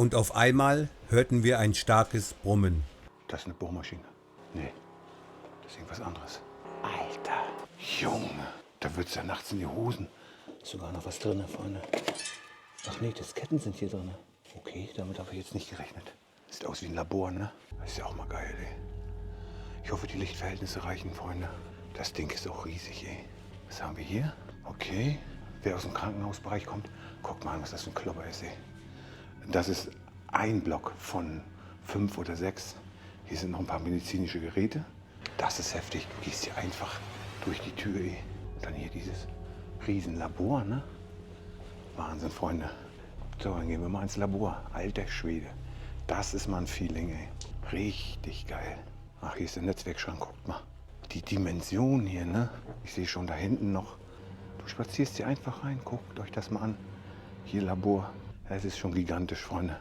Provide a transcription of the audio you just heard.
Und auf einmal hörten wir ein starkes Brummen. Das ist eine Bohrmaschine. Nee, das ist irgendwas anderes. Alter, Junge, da wird's ja nachts in die Hosen. Ist sogar noch was drin, Freunde. Ach nee, Disketten sind hier drin. Okay, damit habe ich jetzt nicht gerechnet. Sieht aus wie ein Labor, ne? Das ist ja auch mal geil, ey. Ich hoffe, die Lichtverhältnisse reichen, Freunde. Das Ding ist auch riesig, ey. Was haben wir hier? Okay, wer aus dem Krankenhausbereich kommt, guckt mal an, was das für ein Klopper ist, ey. Das ist ein Block von 5 oder 6. Hier sind noch ein paar medizinische Geräte. Das ist heftig. Du gehst hier einfach durch die Tür, ey. Und dann hier dieses Riesenlabor, ne? Wahnsinn, Freunde. So, dann gehen wir mal ins Labor. Alter Schwede. Das ist mal ein Feeling, ey. Richtig geil. Ach, hier ist der Netzwerkschrank. Guckt mal. Die Dimension hier, ne? Ich sehe schon da hinten noch. Du spazierst hier einfach rein. Guckt euch das mal an. Hier Labor. Es ist schon gigantisch, Freunde.